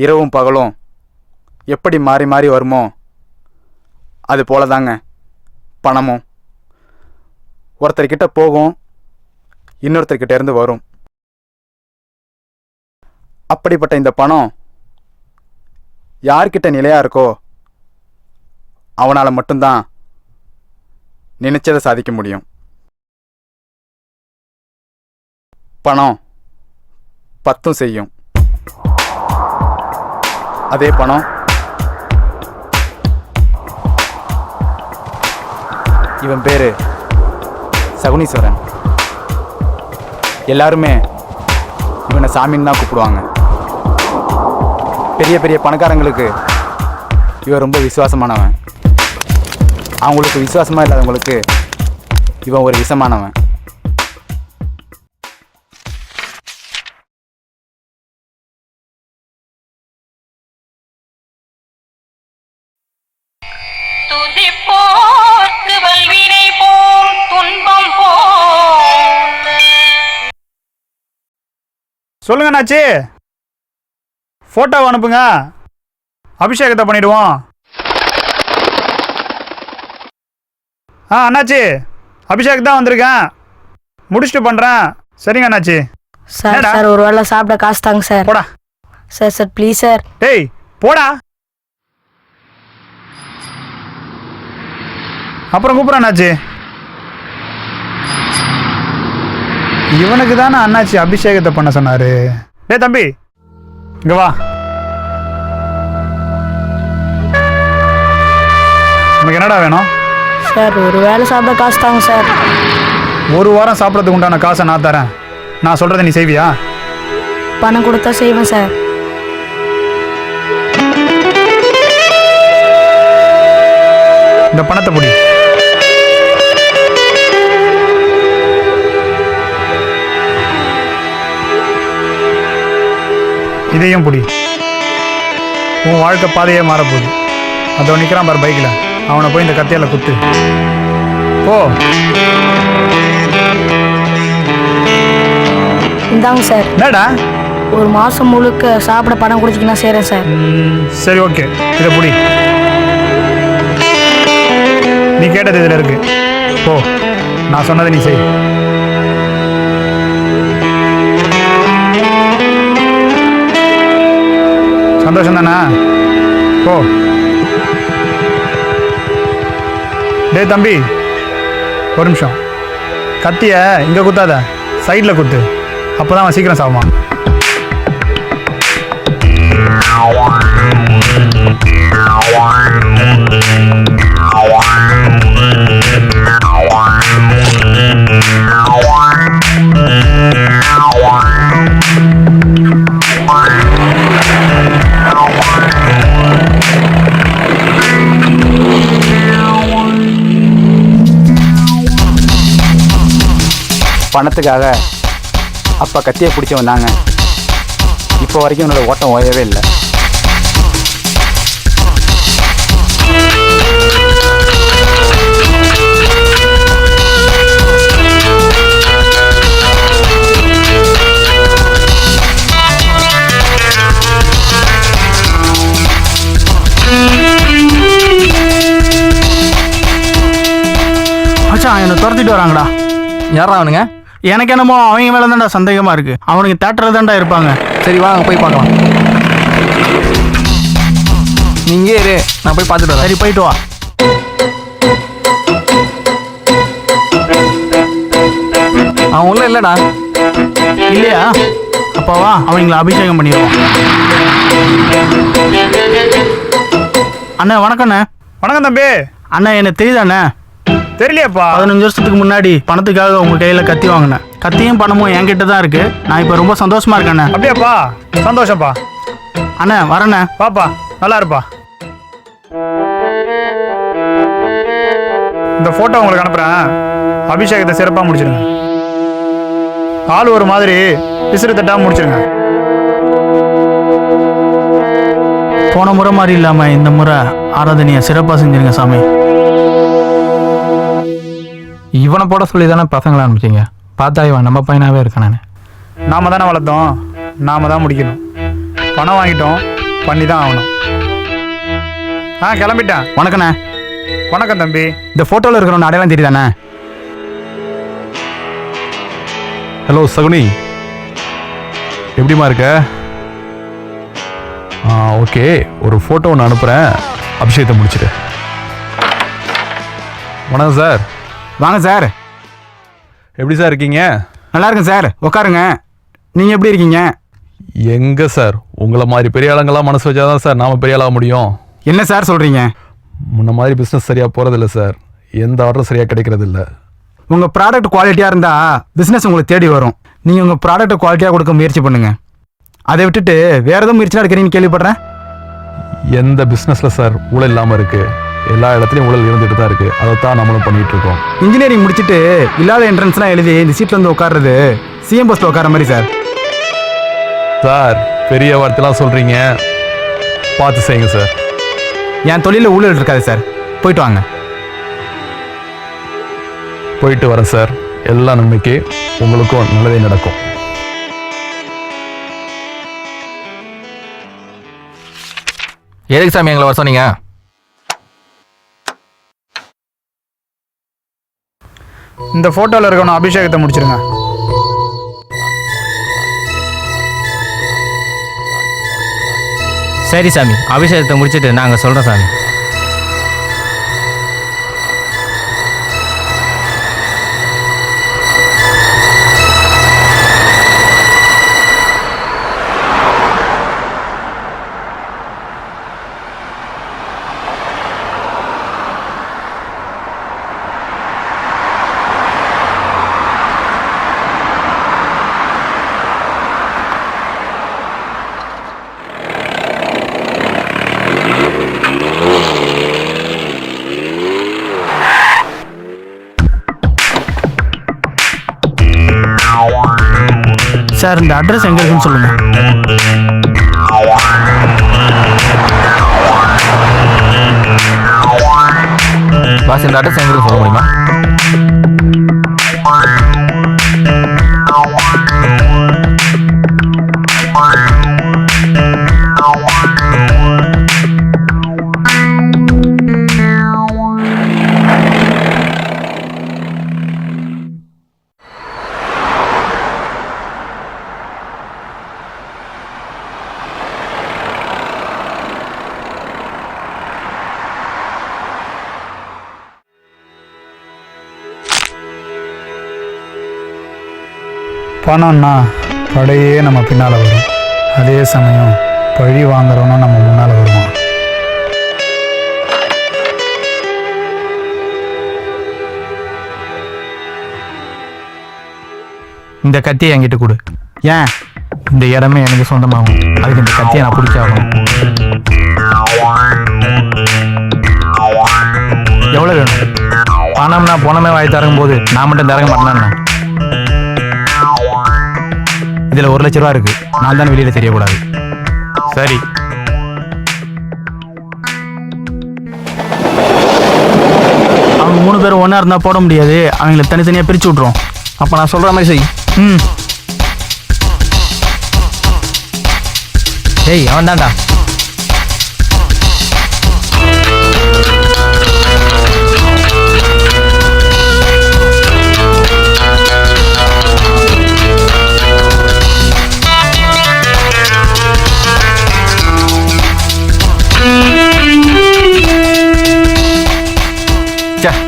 இரவும் பகலும் எப்படி மாறி மாறி வருமோ அது போல தாங்க பணமும். ஒருத்தர்கிட்ட போகும், இன்னொருத்தர்கிட்ட இருந்து வரும். அப்படிப்பட்ட இந்த பணம் யார்கிட்ட நிலையா இருக்கோ அவனால் மட்டும்தான் நினைச்சதை சாதிக்க முடியும். பணம் 10 செய்யும். அதே பணம் இவன் பேரு சகுனீஸ்வரன். எல்லாருமே இவனை சாமின்னு தான் கூப்பிடுவாங்க. பெரிய பெரிய பணக்காரங்களுக்கு இவன் ரொம்ப விசுவாசமானவன். அவங்களுக்கு விசுவாசமாக இல்லாதவங்களுக்கு இவன் ஒரு விஷமானவன். சொல்லுங்க அண்ணாச்சி, ஃபோட்டோவை அனுப்புங்க, அபிஷேகத்தை பண்ணிடுவோம். அண்ணாச்சி அபிஷேக் தான் வந்திருக்கேன், முடிச்சுட்டு பண்ணுறேன். சரிங்க அண்ணாச்சி. சார் சார் ஒரு வேளை சாப்பிட காசு தாங்க சார். போடா சார் சார் ப்ளீஸ் சார். டேய் போடா. அப்புறம் கூப்பிட்றேன் அண்ணாச்சி. இவனுக்கு தானே அண்ணாச்சி அபிஷேகத்தை பண்ண சொன்னாரு. டேய் தம்பி இங்க வா. உனக்கு என்னடா வேணும்? சார் ஒரு வேளை சாப்பிட காசு தாங்க சார். ஒரு வாரம் சாப்பிட்றதுக்கு உண்டான காசை நான் தரேன். நான் சொல்றதை நீ செய்வியா? பணம் கொடுத்தா செய்வேன் சார். இந்த பணத்தை புடி. இதையும் புடி. உன் வாழ்க்கை பாதையே மாறப்போகுது. அதோ நிற்கிறான் பாரு பைக்கில், அவனை போய் இந்த கத்தியால் குத்து. ஓ இந்தாங்க சார். என்னடா? ஒரு மாதம் முழுக்க சாப்பிட பணம் கொடுத்தீங்கன்னா செய்கிறேன் சார். சரி ஓகே, இதை புடி. நீ கேட்டது இதில் இருக்கு. ஓ நான் சொன்னதை நீ செய். சந்தோஷம் தானே? ஓ டேய் தம்பி ஒரு நிமிஷம். கத்திய இங்கே குத்தாத, சைடில் குத்து. அப்போ தான் அவன் சீக்கிரம் சாப்பிடுவான். பணத்துக்காக அப்பா கத்தியை பிடிச்சி வந்தாங்க. இப்போ வரைக்கும் என்னோட ஓட்டம் ஓயவே இல்லை. மச்சான் என்னை துரத்திட்டு வராங்கடா. யாரா அவனுங்க? எனக்கு என்னமோ அவங்க மேலே தான்டா சந்தேகமாக இருக்குது. அவனுக்கு தேட்டரில் தான்டா இருப்பாங்க. சரி வாங்க போய் பார்க்கலாம். நீங்கே இரு, நான் போய் பார்த்துட்டு வரேன். சரி போயிட்டு வா. அவன் உள்ள இல்லைடா. இல்லையா? அப்பாவா அவங்கள அபிஷேகம் பண்ணிடுவான். அண்ணா வணக்கண்ணே. வணக்கம் தம்பி. அண்ணா என்ன தெரியுதாண்ணே? தெரியலையாப்பா. 15 வருஷத்துக்கு முன்னாடி பணத்துக்காக உங்கள் கையில் கத்தி வாங்கினேன். கத்தியும் பணமும் என்கிட்ட தான் இருக்குது. நான் இப்போ ரொம்ப சந்தோஷமாக இருக்கேண்ணே. அப்படியாப்பா? சந்தோஷப்பா. அண்ணா வரண்ணே. பாப்பா நல்லா இருப்பா. இந்த ஃபோட்டோ உங்களுக்கு அனுப்புகிறேன். அபிஷேகத்தை சிறப்பாக முடிச்சிருங்க. ஆள் ஒரு மாதிரி பிசிறு தட்டாமல் முடிச்சிருங்க. போன முறை மாதிரி இல்லாமல் இந்த முறை ஆராதனையை சிறப்பாக செஞ்சிருங்க சாமி. இவனை போட சொல்லி தானே பசங்களை அனுப்பிச்சிங்க. பார்த்தா இவன் நம்ம பையனாகவே இருக்கானே. நாம தானே வளர்த்தோம், நாம தான் முடிக்கணும். பணம் வாங்கிட்டோம், பண்ணி தான் ஆகணும். கிளம்பிட்டேன். வணக்கண்ணே. வணக்கம் தம்பி. இந்த ஃபோட்டோவில் இருக்கிறவன் அடையாளம் தெரியுதாண்ணே? ஹலோ சகுனி, எப்படிமா இருக்க? ஓகே, ஒரு ஃபோட்டோ ஒன்று அனுப்புகிறேன், அபிஷேகத்தை முடிச்சுட்டு. வணக்கம் சார். வாங்க சார். எப்படி சார் இருக்கீங்க? நல்லா இருக்கேன் சார், உட்காருங்க. நீங்கள் எப்படி இருக்கீங்க? எங்கே சார், உங்களை மாதிரி பெரிய ஆளுங்களாம் மனசு வச்சாதான் சார் நாம் பெரிய ஆளாக முடியும். என்ன சார் சொல்கிறீங்க? முன்ன மாதிரி பிஸ்னஸ் சரியாக போகிறதில்ல சார், எந்த ஆர்டரும் சரியாக கிடைக்கிறதில்ல. உங்கள் ப்ராடக்ட் குவாலிட்டியாக இருந்தால் பிஸ்னஸ் உங்களுக்கு தேடி வரும். நீங்கள் உங்கள் ப்ராடக்ட்டை குவாலிட்டியாக கொடுக்க முயற்சி பண்ணுங்கள். அதை விட்டுட்டு வேறு எதுவும் முயற்சியாக எடுக்கிறீங்கன்னு கேள்விப்படுறேன். எந்த பிஸ்னஸில் சார் ஊழல் இல்லாமல் இருக்குது? எல்லா இடத்துலையும் ஊழல் இருந்துட்டு தான் இருக்குது. அதை தான் நம்மளும் பண்ணிகிட்டு இருக்கோம். இன்ஜினியரிங் முடிச்சுட்டு இல்லாத என்ட்ரன்ஸ்லாம் எழுதி இந்த சீட்டில் வந்து உட்கார்றது சிஎம் பஸ்ஸில் உட்கார மாதிரி சார். சார், பெரிய வார்த்தைலாம் சொல்கிறீங்க, பார்த்து செய்யுங்க சார். என் தொழிலில் ஊழல் இருக்காது சார். போயிட்டு வாங்க. போயிட்டு வரேன் சார். எல்லா நன்மைக்கு உங்களுக்கும் நல்லதே நடக்கும். எதுக்கு சாமி எங்களை வர சொன்னீங்க? இந்த ஃபோட்டோவில் இருக்கணும் அபிஷேகத்தை முடிச்சிருங்க. சரி சாமி, அபிஷேகத்தை முடிச்சுட்டு நாங்கள் சொல்கிறோம் சாமி. சார், இந்த அட்ரஸ் எங்கே இருக்குன்னு சொல்லுங்கள். பாஸ், இந்த அட்ரஸ் எங்க இருக்கு சொல்ல முடியுமா? பணம்னா படையே நம்ம பின்னால் வரும், அதே சமயம் பழி வாங்குறவனும் நம்ம முன்னால் வருவான். இந்த கத்தியை என்கிட்ட கொடு. ஏன்? இந்த இடமே எனக்கு சொந்தமாகும். அதுக்கு இந்த கத்தியை நான் பிடிச்சாகணும். எவ்வளோ வேணும்? பணம்னா பணமே வாய் தரங்கும் போது நான் மட்டும் தரங்க மாட்டேன்னா? இதில் 1 லட்ச ரூபா இருக்கு. நான் தானே வெளியில் தெரியக்கூடாது. சரி. அவங்க 3 பேரும் ஒன்றா இருந்தால் போட முடியாது. அவங்கள தனித்தனியாக பிரித்து விட்ருவோம். அப்போ நான் சொல்கிற மாதிரி செய். ஏய், அவன் தான்டா.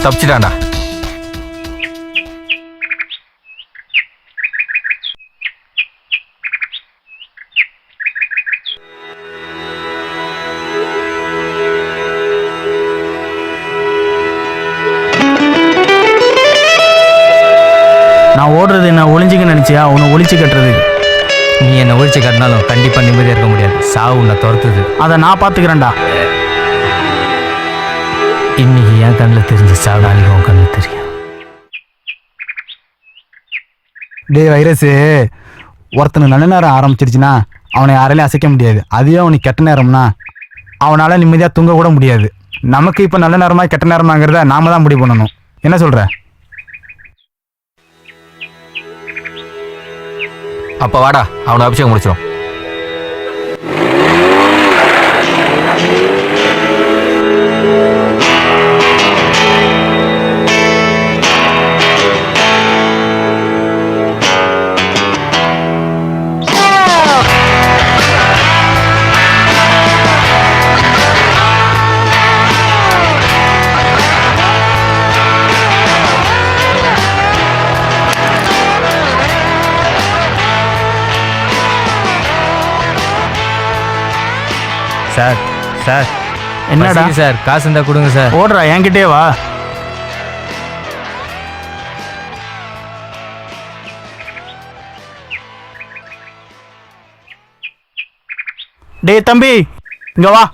தப்பிச்சிட்டான்டா. நான் ஓடுறது என்ன ஒளிஞ்சிக்க நினச்சியா? உன்னை ஒளிச்சு கட்டுறது. நீ என்னை ஒழிச்சு கட்டினாலும் கண்டிப்பாக நிம்மதியாக இருக்க முடியாது. சாவு உன்னை துரத்துது. அதை நான் பார்த்துக்கிறேன்டா. இன்னைக்கு என் கண்ணில் தெரிஞ்ச சாவு நாளைக்கு உன் கண்ணில் தெரியும். டே வைரஸு, ஒருத்தனை நல்ல நேரம் ஆரம்பிச்சிருச்சுன்னா அவனை யாராலையும் அசைக்க முடியாது. அதுவே அவனுக்கு கெட்ட நேரம்னா அவனால் நிம்மதியாக தூங்க கூட முடியாது. நமக்கு இப்போ நல்ல நேரமா கெட்ட நேரமாங்கிறத நாம தான் முடிவு பண்ணணும். என்ன சொல்கிற? அப்போ வாடா, அவனை அபிஷேகம் முடிச்சிடும். சார் சார் என்னடா பசிக்குது சார், காசு இருந்தா கொடுங்க சார். ஓடுறா என்கிட்டே வா. டேய் தம்பி இங்க வா.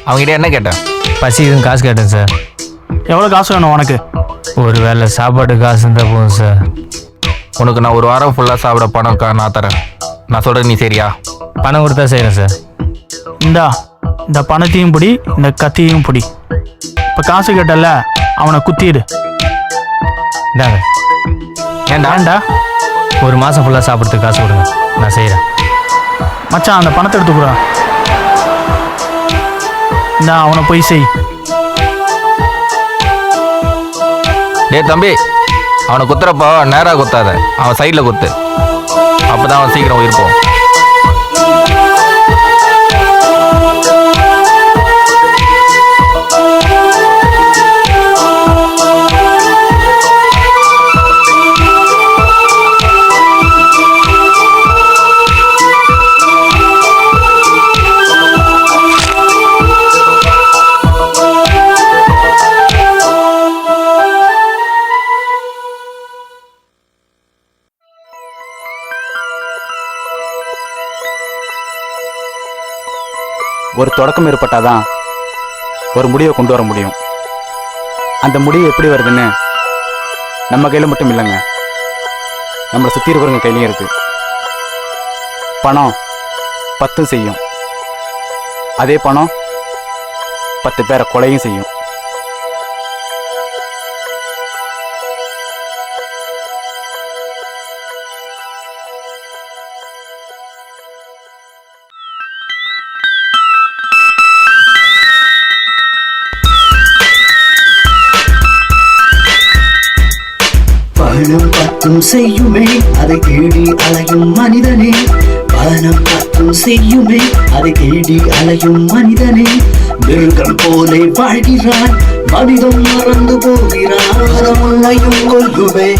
அவங்ககிட்ட என்ன கேட்டேன்? பசிக்குதுன்னு காசு கேட்டேன் சார். எவ்வளோ காசு வேணும் உனக்கு? ஒரு வேளை சாப்பாடு காசு இருந்தா போதும் சார். உனக்கு நான் ஒரு வாரம் ஃபுல்லாக சாப்பிட பணம் நான் தரேன். நான் சொல்கிறேன், நீ சரியா? பணம் கொடுத்தா செய்கிறேன் சார். இந்தா இந்த பணத்தையும் பிடி, இந்த கத்தியையும் பிடி. இப்போ காசு கேட்டல, அவனை குத்திடு. இந்தாங்க. ஏன்டா ஒரு மாதம் ஃபுல்லாக சாப்பிட்றதுக்கு காசு கொடுங்க, நான் செய்கிறேன். மச்சான் அந்த பணத்தை எடுத்துக்கூடா. இந்தா அவனை போய் செய். டேய் தம்பி, அவனை குத்துறப்போ நேராக குத்தாத, அவன் சைடில் குத்து. அப்போ தான் அவன் சீக்கிரம் உயிர் போவான். ஒரு தொடக்கம் ஏற்பட்டாதான் ஒரு முடிவை கொண்டு வர முடியும். அந்த முடிவு எப்படி வருதுன்னு நம்ம கையில் மட்டும் இல்லைங்க, நம்மளை சுற்றி இருக்கிறவங்க கையிலையும் இருக்கு. பணம் 10 செய்யும், அதே பணம் 10 பேரை கொலையும் செய்யும். பணம் 10 செய்யுமே, அதை தேடி அலையும் மனிதனே. பணம் 10 செய்யுமே, அதை தேடி அலையும் மனிதனே. மிருகம் போலே வாழ்கிறான், மனிதம் மறந்து போகிறான். உன்னையும் கொல்லுமே.